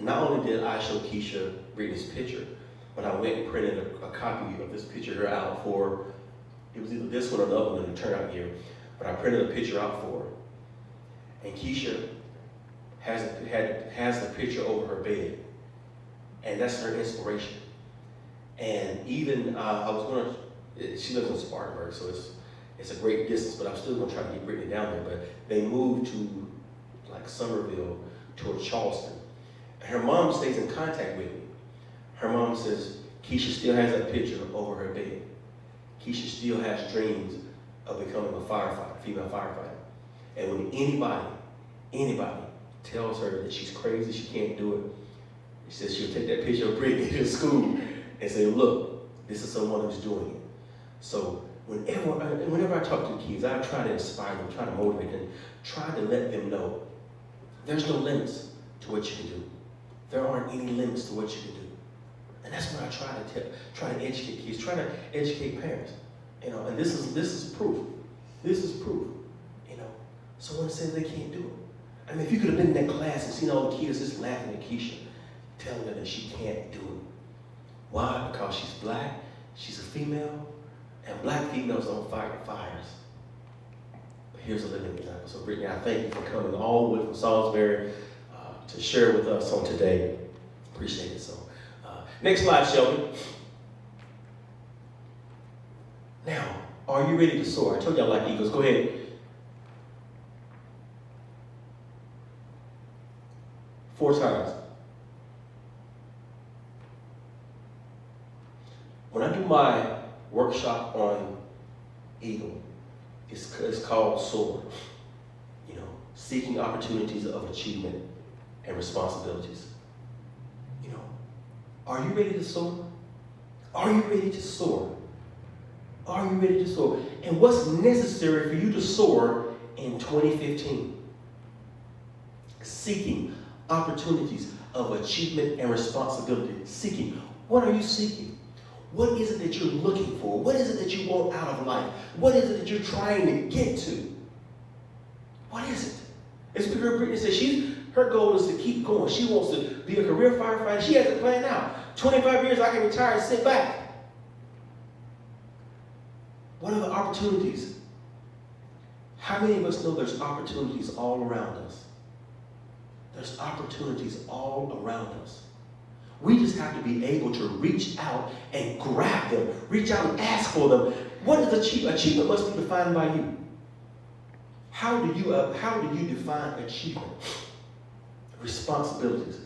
not only did I show Keisha Brittany's picture, but I went and printed a copy of this picture here out for, it was either this one or the other one in the turnout year, but I printed a picture out for her. And Keisha has the picture over her bed, and that's her inspiration. And even she lives in Spartanburg, so it's a great distance, but I'm still gonna try to get Brittany down there. But they moved to like Somerville toward Charleston. And her mom stays in contact with me. Her mom says Keisha still has that picture over her bed. Keisha still has dreams of becoming a firefighter, female firefighter. And when anybody tells her that she's crazy, she can't do it, she says she'll take that picture of Brittany to school and say, look, this is someone who's doing it. So whenever I talk to the kids, I try to inspire them, try to motivate them, try to let them know there's no limits to what you can do. There aren't any limits to what you can do. And that's what I try to educate kids, try to educate parents. You know, and this is proof. This is proof. You know, someone says they can't do it. I mean, if you could have been in that class and seen all the kids just laughing at Keisha, telling her that she can't do it. Why? Because she's black, she's a female, and black females don't fight fires. But here's a living example. So Brittany, I thank you for coming all the way from Salisbury to share with us on today. Appreciate it. So next slide, Shelby. Now, are you ready to soar? I told you I like eagles. Go ahead. Four times. When I do my workshop on eagle, it's called SOAR. You know, seeking opportunities of achievement and responsibilities. You know, are you ready to soar? Are you ready to soar? Are you ready to soar? And what's necessary for you to soar in 2015? Seeking opportunities of achievement and responsibility. Seeking. What are you seeking? What is it that you're looking for? What is it that you want out of life? What is it that you're trying to get to? What is it? As we heard Brittany say, her goal is to keep going. She wants to be a career firefighter. She has a plan now. 25 years, I can retire and sit back. What are the opportunities? How many of us know there's opportunities all around us? There's opportunities all around us. We just have to be able to reach out and grab them. Reach out and ask for them. What is achievement? Achievement must be defined by you. How do you define achievement? Responsibilities.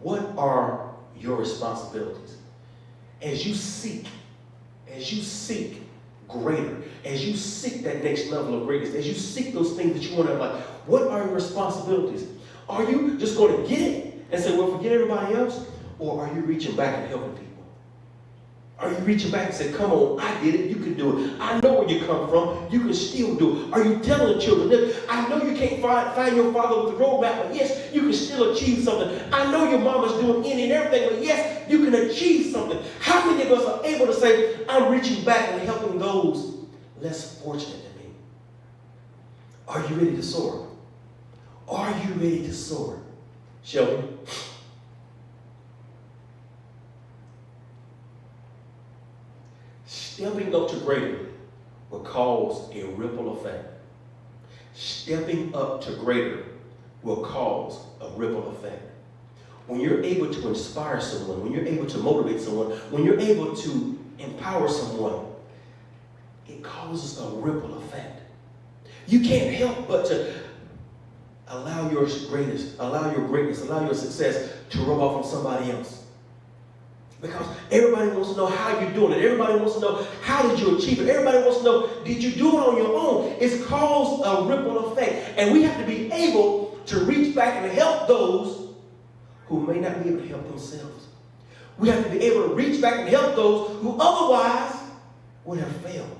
What are your responsibilities? As you seek greater, as you seek that next level of greatness, as you seek those things that you want in life, what are your responsibilities? Are you just going to get it and say, well, forget everybody else? Or are you reaching back and helping people? Are you reaching back and say, come on, I did it, you can do it. I know where you come from, you can still do it. Are you telling the children, that I know you can't find your father with the roadmap, but yes, you can still achieve something. I know your mama's doing any and everything, but yes, you can achieve something. How many of us are able to say, I'm reaching back and helping those less fortunate than me? Are you ready to soar? Are you ready to soar? Shelby? Stepping up to greater will cause a ripple effect. Stepping up to greater will cause a ripple effect. When you're able to inspire someone, when you're able to motivate someone, when you're able to empower someone, it causes a ripple effect. You can't help but to allow your greatness, allow your success to rub off on somebody else. Because everybody wants to know how you're doing it. Everybody wants to know how did you achieve it. Everybody wants to know, did you do it on your own? It's caused a ripple effect. And we have to be able to reach back and help those who may not be able to help themselves. We have to be able to reach back and help those who otherwise would have failed.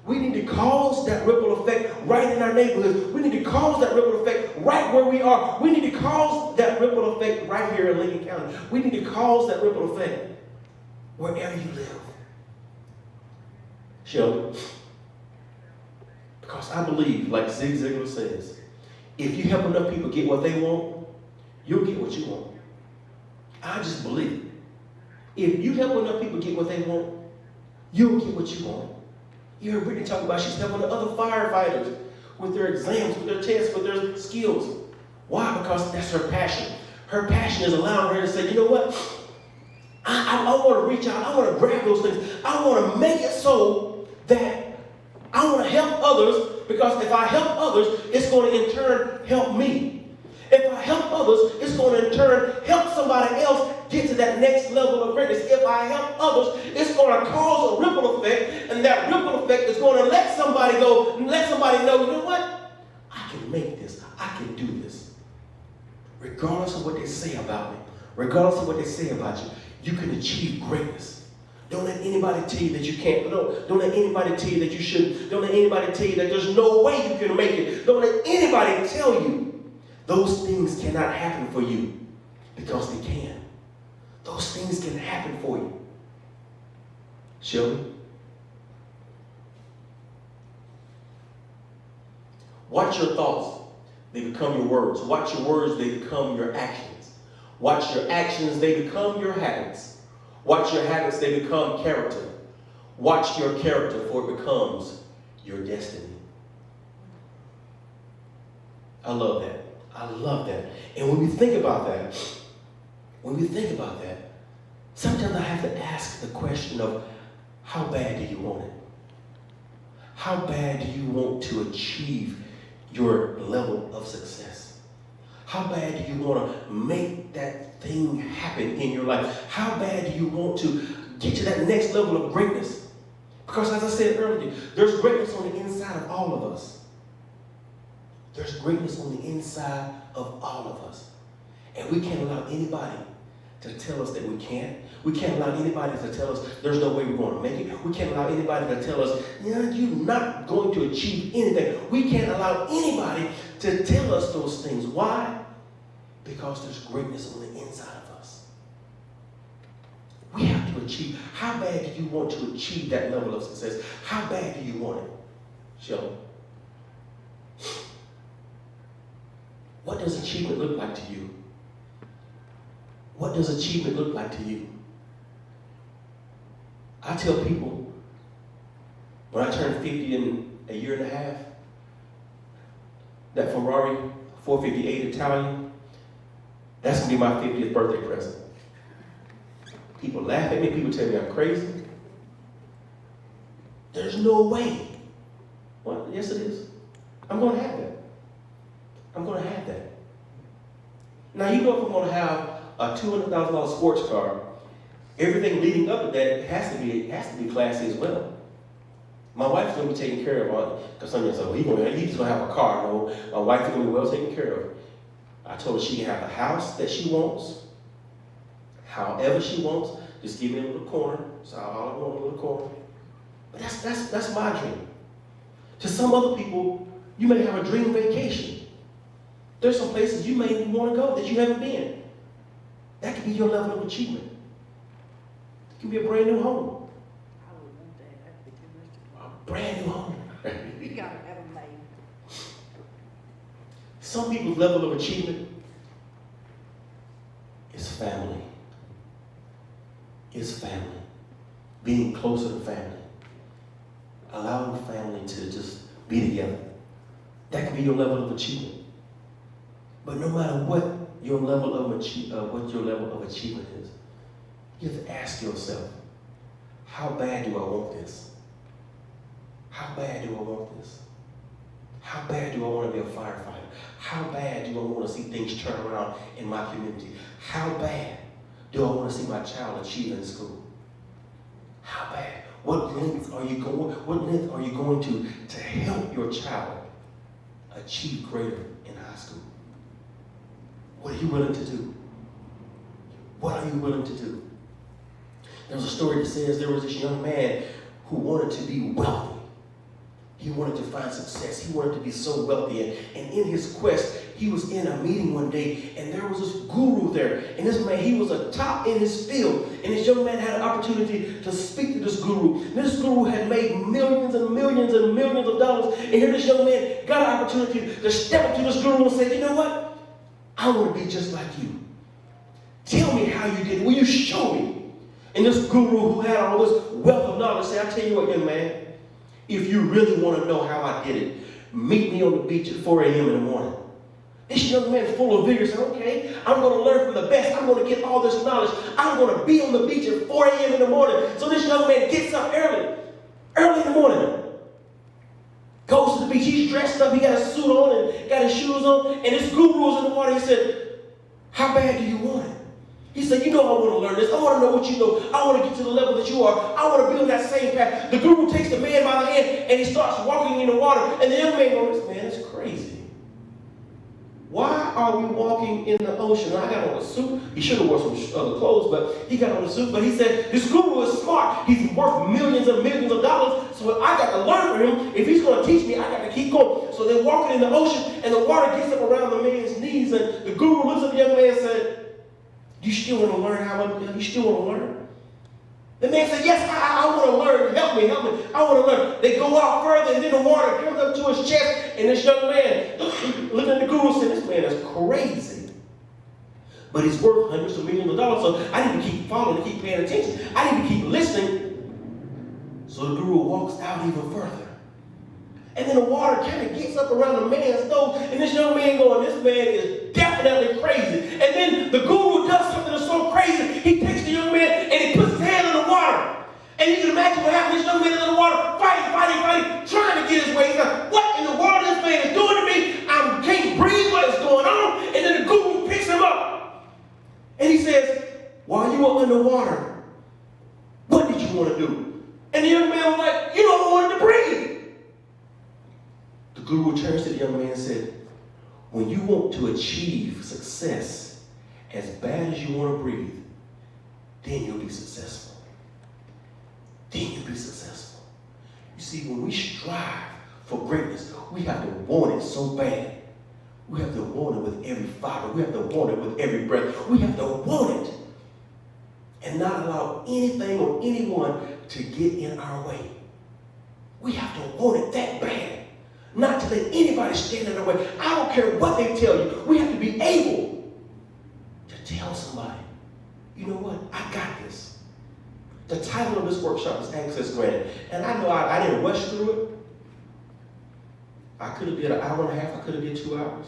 We need to cause that ripple effect right in our neighborhoods. We need to cause that ripple effect right where we are. We need to cause that ripple effect right here in Lincoln County. We need to cause that ripple effect wherever you live. Shall we? Because I believe, like Zig Ziglar says, if you help enough people get what they want, you'll get what you want. I just believe. If you help enough people get what they want, you'll get what you want. You heard Brittany talk about she's helping the other firefighters with their exams, with their tests, with their skills. Why? Because that's her passion. Her passion is allowing her to say, you know what? I want to reach out. I want to grab those things. I want to make it so that I want to help others, because if I help others, it's going to in turn help me. If I help others, it's going to in turn help somebody else get to that next level of greatness. If I help others, it's going to cause a ripple effect, and that ripple effect is going to let somebody go and let somebody know, you know what? I can make this. I can do this. Regardless of what they say about me, regardless of what they say about you, you can achieve greatness. Don't let anybody tell you that you can't. Don't let anybody tell you that you shouldn't. Don't let anybody tell you that there's no way you can make it. Don't let anybody tell you those things cannot happen for you, because they can. Those things can happen for you. Shall we? Watch your thoughts. They become your words. Watch your words. They become your actions. Watch your actions. They become your habits. Watch your habits. They become character. Watch your character, for it becomes your destiny. I love that. I love that. And when we think about that, sometimes I have to ask the question of, how bad do you want it? How bad do you want to achieve your level of success? How bad do you want to make that thing happen in your life? How bad do you want to get to that next level of greatness? Because as I said earlier, there's greatness on the inside of all of us. There's greatness on the inside of all of us. And we can't allow anybody to tell us that we can't. We can't allow anybody to tell us there's no way we're going to make it. We can't allow anybody to tell us, yeah, you're not going to achieve anything. We can't allow anybody to tell us those things. Why? Because there's greatness on the inside of us. We have to achieve. How bad do you want to achieve that level of success? How bad do you want it? Shall we? What does achievement look like to you? What does achievement look like to you? I tell people, when I turn 50 in a year and a half, that Ferrari 458 Italian, that's going to be my 50th birthday present. People laugh at me. People tell me I'm crazy. There's no way. Well, yes it is. I'm going to have that. I'm going to have that. Now, you know, if I'm going to have a $200,000 sports car, everything leading up to that has to be classy as well. My wife's going to be taken care of, because some of you say, well, he's going to have a car. No, my wife is going to be well taken care of. I told her she can have the house that she wants, however she wants. Just give me a little corner. So all I want, a little corner. But that's my dream. To some other people, you may have a dream vacation. There's some places you may want to go that you haven't been. That could be your level of achievement. It can be a brand new home. I would want that. That'd be too much. A brand new home. You gotta have them made. Some people's level of achievement is family. Is family. Being closer to family. Allowing family to just be together. That can be your level of achievement. But no matter what your level of achievement is, you have to ask yourself, how bad do I want this? How bad do I want this? How bad do I want to be a firefighter? How bad do I want to see things turn around in my community? How bad do I want to see my child achieve in school? How bad? What length are you going to help your child achieve greater in high school? What are you willing to do? What are you willing to do? There's a story that says there was this young man who wanted to be wealthy. He wanted to find success. He wanted to be so wealthy. And in his quest, he was in a meeting one day, and there was this guru there. And this man, he was a top in his field. And this young man had an opportunity to speak to this guru. And this guru had made millions and millions and millions of dollars. And here this young man got an opportunity to step up to this guru and say, you know what? I want to be just like you. Tell me how you did it. Will you show me? And this guru who had all this wealth of knowledge said, I tell you what, young man, if you really want to know how I did it, meet me on the beach at 4 a.m. in the morning. This young man full of vigor said, okay, I'm going to learn from the best. I'm going to get all this knowledge. I'm going to be on the beach at 4 a.m. in the morning. So this young man gets up early in the morning, goes to the beach. He's dressed up. He got a suit on and got his shoes on. And this guru was in the water. He said, how bad do you want it? He said, you know I want to learn this. I want to know what you know. I want to get to the level that you are. I want to be on that same path. The guru takes the man by the hand and he starts walking in the water. And the young man goes, man, it's crazy. Why are we walking in the ocean? I got on a suit. He should have worn some other clothes, but he got on a suit. But he said, this guru is smart. He's worth millions and millions of dollars. So I got to learn from him. If he's going to teach me, I got to keep going. So they're walking in the ocean and the water gets up around the man's knees. And the guru looks at the young man and said, you still want to learn you still want to learn? The man said, yes, I want to learn. Help me. I want to learn. They go out further, and then the water comes up to his chest, and this young man, looking at the guru, said, this man is crazy. But he's worth hundreds of millions of dollars, so I need to keep following, to keep paying attention. I need to keep listening. So the guru walks out even further. And then the water kind of gets up around the man's nose, and this young man going, this man is definitely crazy. And then the guru does something that's so crazy, he takes the young man and he puts his hand in the water. And you can imagine what happened. This young man is in the water, fighting, trying to get his way. He's like, what in the world this man is doing to me? I can't breathe, what is going on? And then the guru picks him up. And he says, while you were underwater, what did you want to do? And the young man was like, you know, I wanted to breathe. The guru turns to the young man and said, when you want to achieve success as bad as you want to breathe, then you'll be successful. Then you'll be successful. You see, when we strive for greatness, we have to want it so bad. We have to want it with every fiber. We have to want it with every breath. We have to want it and not allow anything or anyone to get in our way. We have to want it that bad. Not to let anybody stand in our way. I don't care what they tell you. We have to be able to tell somebody, you know what, I got this. The title of this workshop is Access Granted. And I know I didn't rush through it. I could have did an hour and a half. I could have did 2 hours.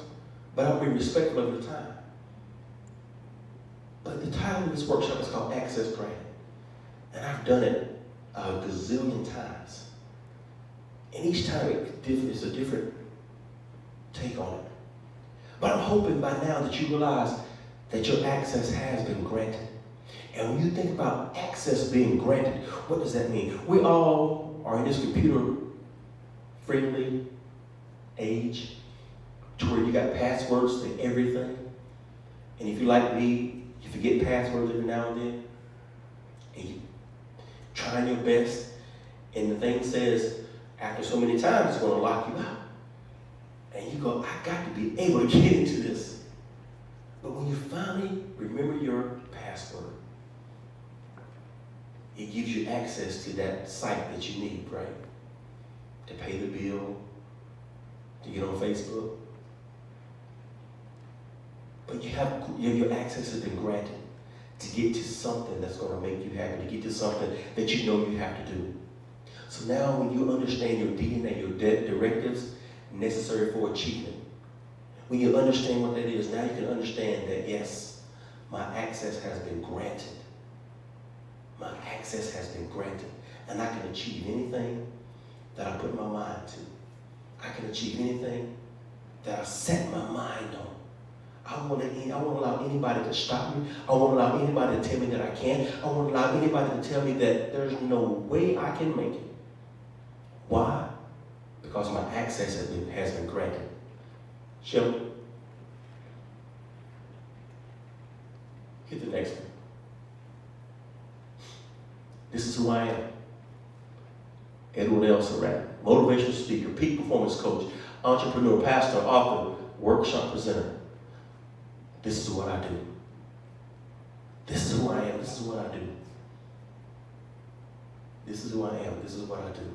But I'll be respectful of your time. But the title of this workshop is called Access Granted. And I've done it a gazillion times. And each time it's a different take on it. But I'm hoping by now that you realize that your access has been granted. And when you think about access being granted, what does that mean? We all are in this computer-friendly age to where you got passwords to everything. And if you're like me, you forget passwords every now and then. And you're trying your best. And the thing says, after so many times, it's going to lock you out. And you go, I got to be able to get into this. But when you finally remember your password, it gives you access to that site that you need, right? To pay the bill, to get on Facebook. But your access has been granted to get to something that's going to make you happy, to get to something that you know you have to do. So now when you understand your DNA, your directives necessary for achievement, when you understand what that is, now you can understand that, yes, my access has been granted. My access has been granted. And I can achieve anything that I put my mind to. I can achieve anything that I set my mind on. I won't allow anybody to stop me. I won't allow anybody to tell me that I can't. I won't allow anybody to tell me that there's no way I can make it. Why? Because my access has been granted. Shall hit the next one. This is who I am. Edward L. Surratt, motivational speaker, peak performance coach, entrepreneur, pastor, author, workshop presenter. This is what I do. This is who I am. This is what I do. This is who I am. This is what I do.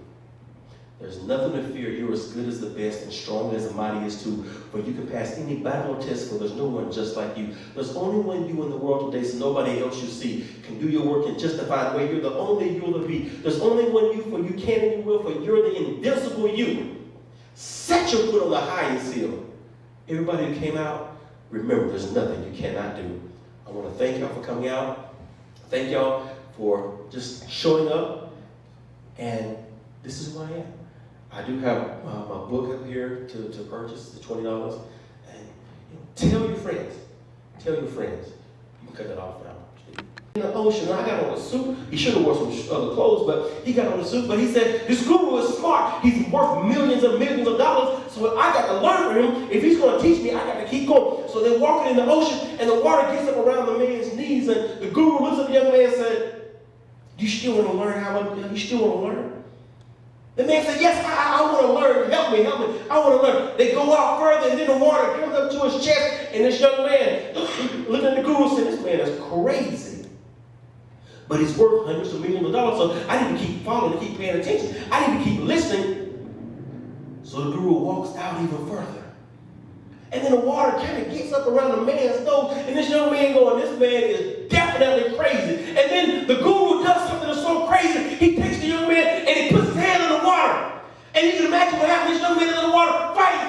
There's nothing to fear. You're as good as the best and strong as the mightiest too. For you can pass any battle or test, for there's no one just like you. There's only one you in the world today, so nobody else you see can do your work in justified way. You're the only you will be. There's only one you, for you can and you will, for you're the invincible you. Set your foot on the highest hill. Everybody who came out, remember, there's nothing you cannot do. I want to thank y'all for coming out. Thank y'all for just showing up. And this is who I am. I do have my book up here to purchase, the $20. And tell your friends. Tell your friends. You can cut that off now. In the ocean, I got on a suit. He should have worn some other clothes, but he got on a suit. But he said, this guru is smart. He's worth millions and millions of dollars. So I got to learn from him. If he's going to teach me, I got to keep going. So they're walking in the ocean, and the water gets up around the man's knees. And the guru looks at the young man and said, you still want to learn you still want to learn? The man said, yes, I want to learn. Help me. I want to learn. They go out further, and then the water comes up to his chest, and this young man, looking at the guru, said, this man is crazy. But he's worth hundreds of millions of dollars, so I need to keep following, keep paying attention. I need to keep listening. So the guru walks out even further. And then the water kind of gets up around the man's nose, and this young man going, this man is definitely crazy. And then the guru does something that's so crazy, he takes the young man and he puts his hand in the water. And you can imagine what happened. This young man in the water, fighting,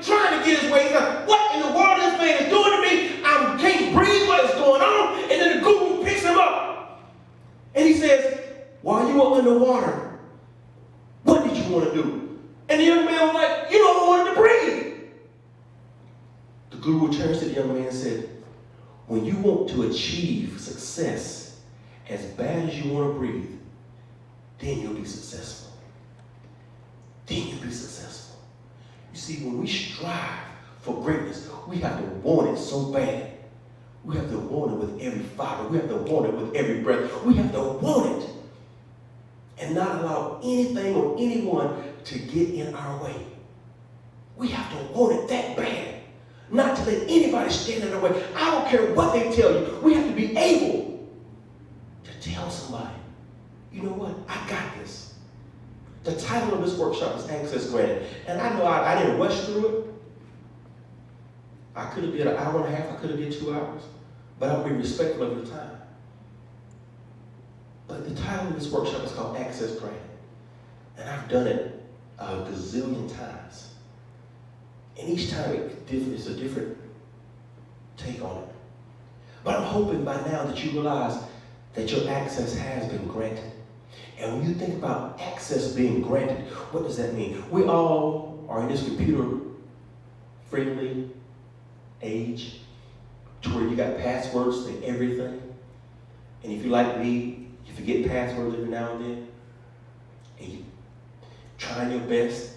trying to get his way. He's like, what in the world this man is doing to me? I can't breathe, what is going on? And then the guru picks him up. And he says, while you were underwater, what did you want to do? And the young man was like, you know, I wanted to breathe. The guru turns to the young man and said, when you want to achieve success as bad as you want to breathe, then you'll be successful. Then you'll be successful. You see, when we strive for greatness, we have to want it so bad. We have to want it with every fiber. We have to want it with every breath. We have to want it and not allow anything or anyone to get in our way. We have to want it that bad. Not to let anybody stand in our way. I don't care what they tell you. We have to be able to tell somebody, you know what, I got this. The title of this workshop is Access Granted. And I know I didn't rush through it. I could have did an hour and a half. I could have did 2 hours. But I'll be respectful of your time. But the title of this workshop is called Access Granted. And I've done it a gazillion times. And each time it's a different take on it. But I'm hoping by now that you realize that your access has been granted. And when you think about access being granted, what does that mean? We all are in this computer-friendly age to where you got passwords to everything. And if you're like me, you forget passwords every now and then. And you trying your best.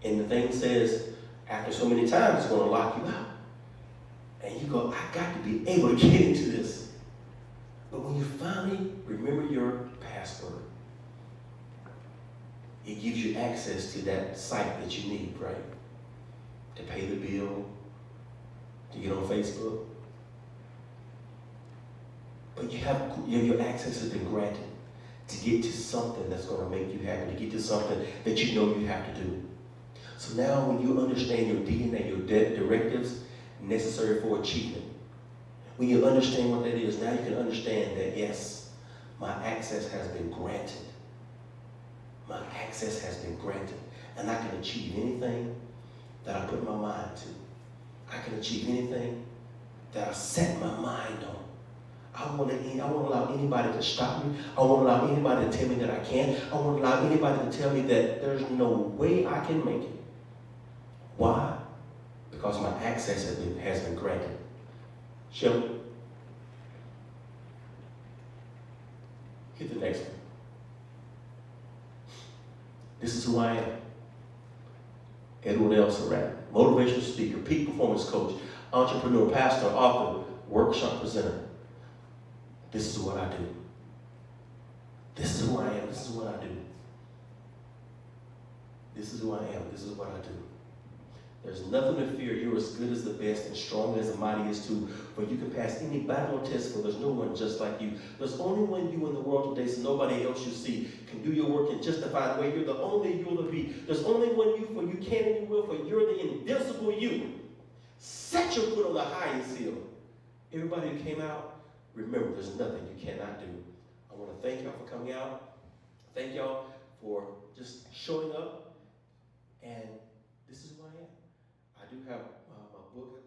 And the thing says, after so many times, it's going to lock you out. And you go, I got to be able to get into this. But when you finally remember your password, it gives you access to that site that you need, right? To pay the bill, to get on Facebook. But your access has been granted to get to something that's going to make you happy, to get to something that you know you have to do. So now when you understand your DNA, your directives necessary for achievement, when you understand what that is, now you can understand that, yes, my access has been granted. My access has been granted. And I can achieve anything that I put my mind to. I can achieve anything that I set my mind on. I won't allow anybody to stop me. I won't allow anybody to tell me that I can't. I won't allow anybody to tell me that there's no way I can make it. Why? because my access has been granted. Shim, hit the next one. This is who I am. Edward L. Surratt, motivational speaker, peak performance coach, entrepreneur, pastor, author, workshop presenter. This is what I do. This is who I am. This is what I do. This is who I am. This is what I do. There's nothing to fear. You're as good as the best and strong as the mightiest too. For you can pass any battle or test, for there's no one just like you. There's only one you in the world today, so nobody else you see can do your work and justify the way you're the only you'll be. There's only one you, for you can and you will, for you're the invincible you. Set your foot on the highest hill. Everybody who came out, remember, there's nothing you cannot do. I want to thank y'all for coming out. Thank y'all for just showing up. And this is who I am. I do have my book.